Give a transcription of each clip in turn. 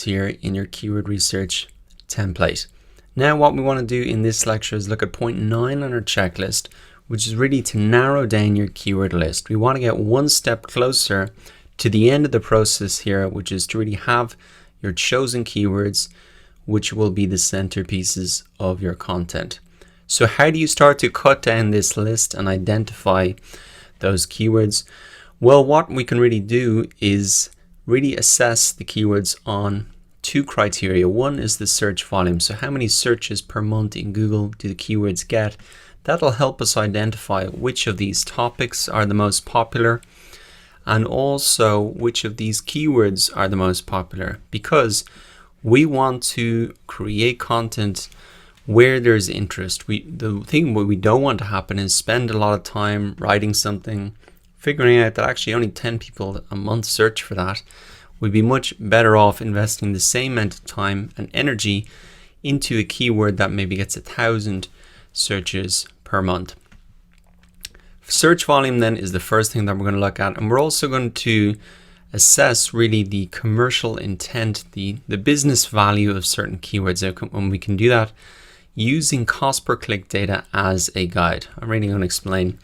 here in your keyword research template. Now what we want to do in this lecture is look at point 9 on our checklist, which is really to narrow down your keyword list. We want to get one step closer to the end of the process here, which is to really have your chosen keywords, which will be the centerpieces of your content. So how do you start to cut down this list and identify those keywords? Well, what we can really do is really assess the keywords on two criteria. One is the search volume. So how many searches per month in Google do the keywords get? That'll help us identify which of these topics are the most popular and also which of these keywords are the most popular, because we want to create content where there's interest. The thing what we don't want to happen is spend a lot of time writing something, figuring out that actually only 10 people a month search for that. We'd be much better off investing the same amount of time and energy into a keyword that maybe gets 1,000 searches per month. Search volume then is the first thing that we're going to look at, and we're also going to assess really the commercial intent, the business value of certain keywords, and we can do that using cost per click data as a guide. I'm really going to explain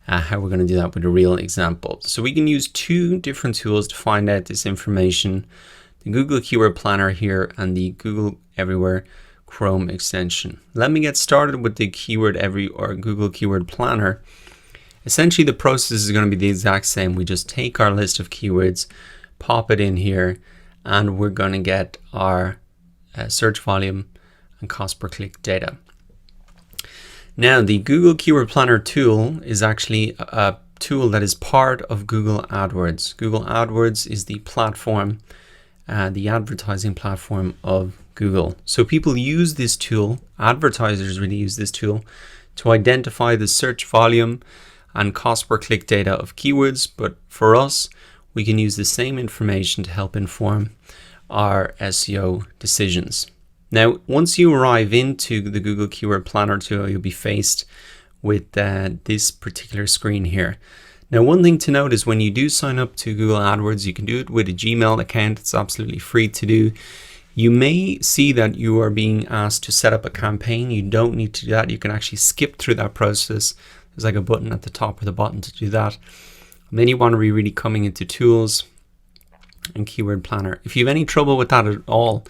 how we're going to do that with a real example. So we can use two different tools to find out this information: the Google Keyword Planner here and the Google Everywhere Chrome extension. Let me get started with the Google Keyword Planner. Essentially, the process is going to be the exact same. We just take our list of keywords, pop it in here, and we're going to get our search volume and cost per click data. Now, the Google Keyword Planner tool is actually a tool that is part of Google AdWords. Google AdWords is the platform, the advertising platform of Google. So people use this tool, advertisers really use this tool to identify the search volume and cost per click data of keywords. But for us, we can use the same information to help inform our SEO decisions. Now, once you arrive into the Google Keyword Planner tool, you'll be faced with this particular screen here. Now, one thing to note is when you do sign up to Google AdWords, you can do it with a Gmail account. It's absolutely free to do. You may see that you are being asked to set up a campaign. You don't need to do that. You can actually skip through that process. There's like a button at the top of the button to do that. And then you want to be really coming into Tools and Keyword Planner. If you have any trouble with that at all,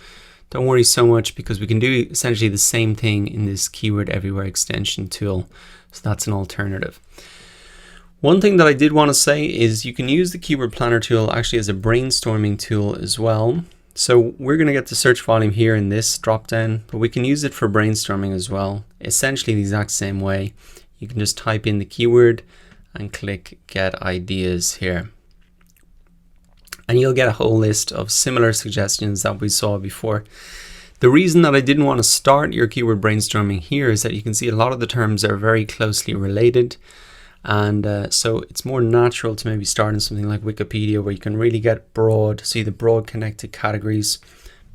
don't worry so much, because we can do essentially the same thing in this Keyword Everywhere extension tool. So that's an alternative. One thing that I did want to say is you can use the Keyword Planner tool actually as a brainstorming tool as well. So we're going to get the search volume here in this drop down, but we can use it for brainstorming as well. Essentially the exact same way. You can just type in the keyword and click Get Ideas here. And you'll get a whole list of similar suggestions that we saw before. The reason that I didn't want to start your keyword brainstorming here is that you can see a lot of the terms are very closely related. And so it's more natural to maybe start in something like Wikipedia, where you can really get broad, see the broad connected categories,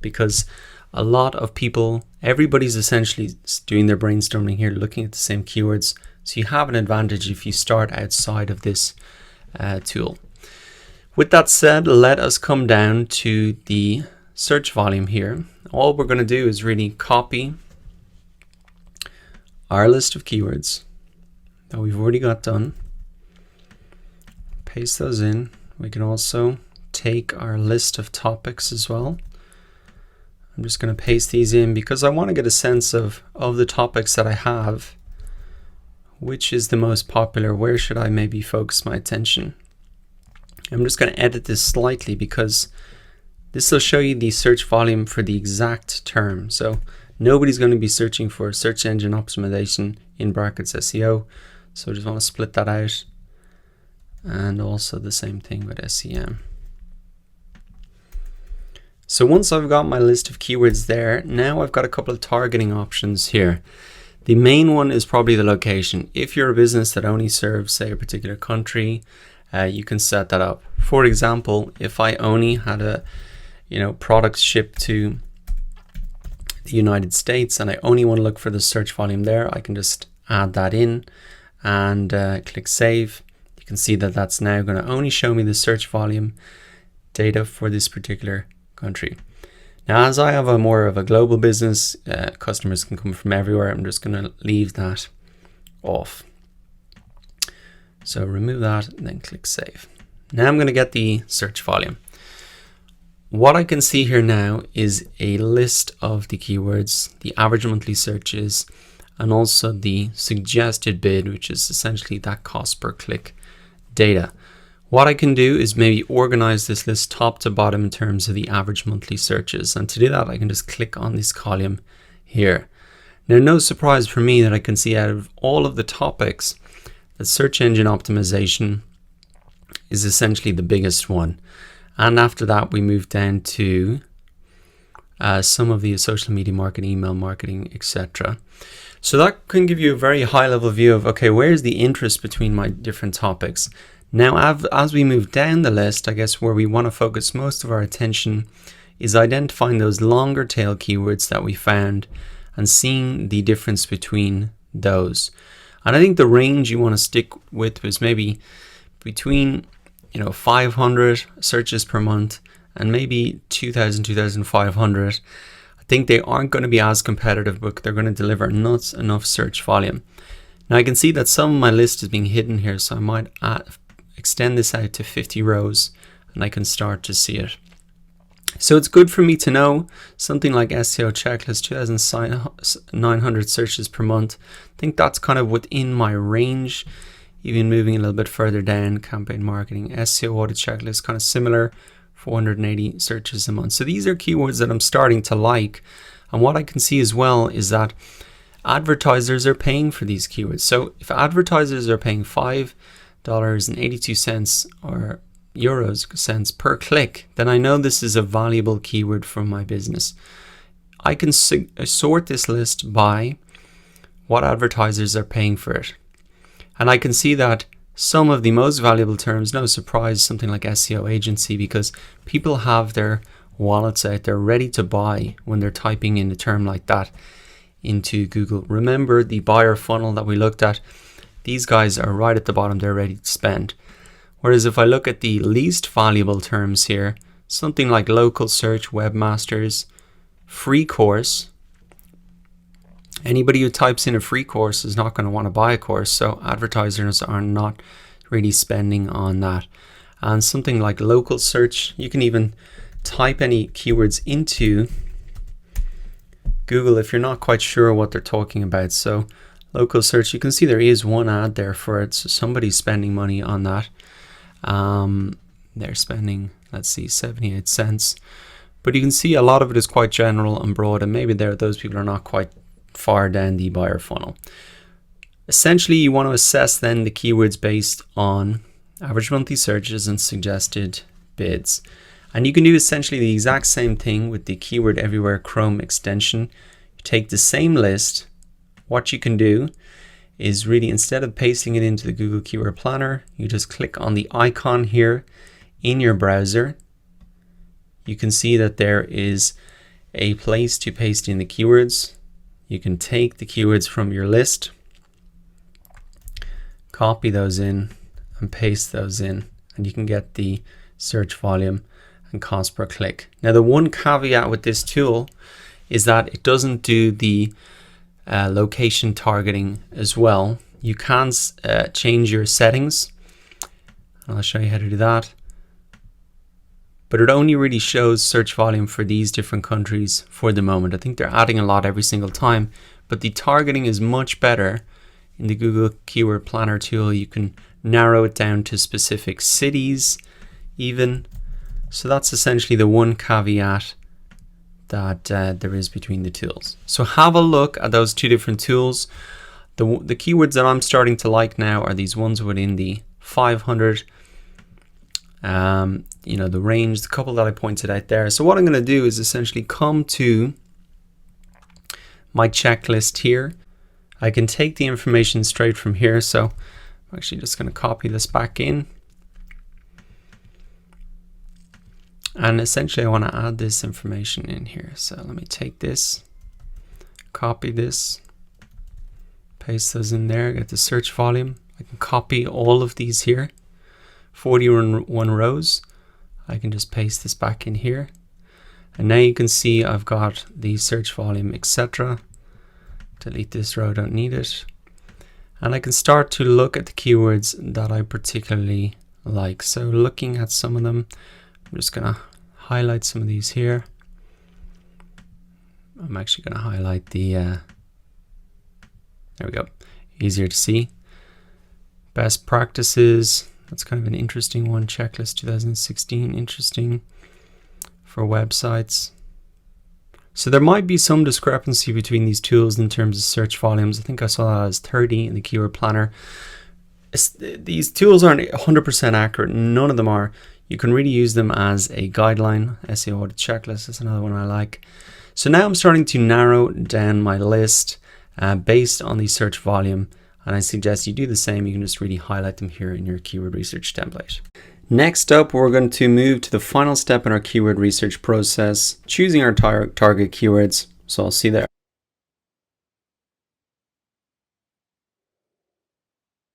because a lot of people, everybody's essentially doing their brainstorming here, looking at the same keywords. So you have an advantage if you start outside of this tool. With that said, let us come down to the search volume here. All we're going to do is really copy our list of keywords that we've already got done. Paste those in. We can also take our list of topics as well. I'm just going to paste these in because I want to get a sense of the topics that I have. Which is the most popular? Where should I maybe focus my attention? I'm just going to edit this slightly because this will show you the search volume for the exact term. So nobody's going to be searching for search engine optimization in brackets SEO. So I just want to split that out. And also the same thing with SEM. So once I've got my list of keywords there, now I've got a couple of targeting options here. The main one is probably the location. If you're a business that only serves, say, a particular country, you can set that up. For example, if I only had a products shipped to the United States and I only want to look for the search volume there, I can just add that in and click save. You can see that that's now going to only show me the search volume data for this particular country. Now, as I have a more of a global business, customers can come from everywhere. I'm just going to leave that off. So remove that and then click save. Now I'm going to get the search volume. What I can see here now is a list of the keywords, the average monthly searches, and also the suggested bid, which is essentially that cost per click data. What I can do is maybe organize this list top to bottom in terms of the average monthly searches. And to do that, I can just click on this column here. Now, no surprise for me that I can see out of all of the topics that search engine optimization is essentially the biggest one. And after that, we move down to some of the social media marketing, email marketing, etc. So that can give you a very high level view of, okay, where's the interest between my different topics? Now, as we move down the list, I guess where we want to focus most of our attention is identifying those longer tail keywords that we found and seeing the difference between those. And I think the range you want to stick with was maybe between 500 searches per month and maybe 2,000, 2,500. I think they aren't going to be as competitive, but they're going to deliver not enough search volume. Now I can see that some of my list is being hidden here, so I might extend this out to 50 rows and I can start to see it. So it's good for me to know something like SEO checklist, 2,900 searches per month. I think that's kind of within my range. Even moving a little bit further down, campaign marketing, SEO audit checklist, kind of similar, 480 searches a month. So these are keywords that I'm starting to like. And what I can see as well is that advertisers are paying for these keywords. So if advertisers are paying $5.82 or euros cents per click, then I know this is a valuable keyword for my business. I can sort this list by what advertisers are paying for it. And I can see that some of the most valuable terms, no surprise, something like SEO agency, because people have their wallets out there ready to buy when they're typing in a term like that into Google. Remember the buyer funnel that we looked at? These guys are right at the bottom, they're ready to spend. Whereas if I look at the least valuable terms here, something like local search, webmasters, free course, anybody who types in a free course is not going to want to buy a course, so advertisers are not really spending on that. And something like local search, you can even type any keywords into Google if you're not quite sure what they're talking about. So local search, you can see there is one ad there for it, so somebody's spending money on that. They're spending, let's see, 78 cents. But you can see a lot of it is quite general and broad, and maybe those people are not quite far down the buyer funnel. Essentially, you want to assess then the keywords based on average monthly searches and suggested bids. And you can do essentially the exact same thing with the Keyword Everywhere Chrome extension. You take the same list. What you can do is really, instead of pasting it into the Google Keyword Planner, you just click on the icon here in your browser. You can see that there is a place to paste in the keywords. You can take the keywords from your list, copy those in and paste those in, and you can get the search volume and cost per click. Now, the one caveat with this tool is that it doesn't do the location targeting as well. You can change your settings, and I'll show you how to do that. But it only really shows search volume for these different countries for the moment. I think they're adding a lot every single time, but the targeting is much better in the Google Keyword Planner tool. You can narrow it down to specific cities even. So that's essentially the one caveat that there is between the tools. So have a look at those two different tools. The keywords that I'm starting to like now are these ones within the 500 the range, the couple that I pointed out there. So what I'm going to do is essentially come to my checklist here. I can take the information straight from here. So I'm actually just going to copy this back in. And essentially I want to add this information in here. So let me take this, copy this, paste those in there, get the search volume. I can copy all of these here, 41 rows. I can just paste this back in here. And now you can see I've got the search volume, etc. Delete this row, don't need it. And I can start to look at the keywords that I particularly like. So looking at some of them, I'm just going to highlight some of these here. I'm actually going to highlight the, there we go, easier to see. Best practices, that's kind of an interesting one. Checklist 2016, interesting for websites. So there might be some discrepancy between these tools in terms of search volumes. I think I saw that as 30 in the Keyword Planner. These tools aren't 100% accurate. None of them are. You can really use them as a guideline. SEO Audit Checklist is another one I like. So now I'm starting to narrow down my list based on the search volume. And I suggest you do the same. You can just really highlight them here in your keyword research template. Next up, we're going to move to the final step in our keyword research process, choosing our target keywords. So I'll see you there.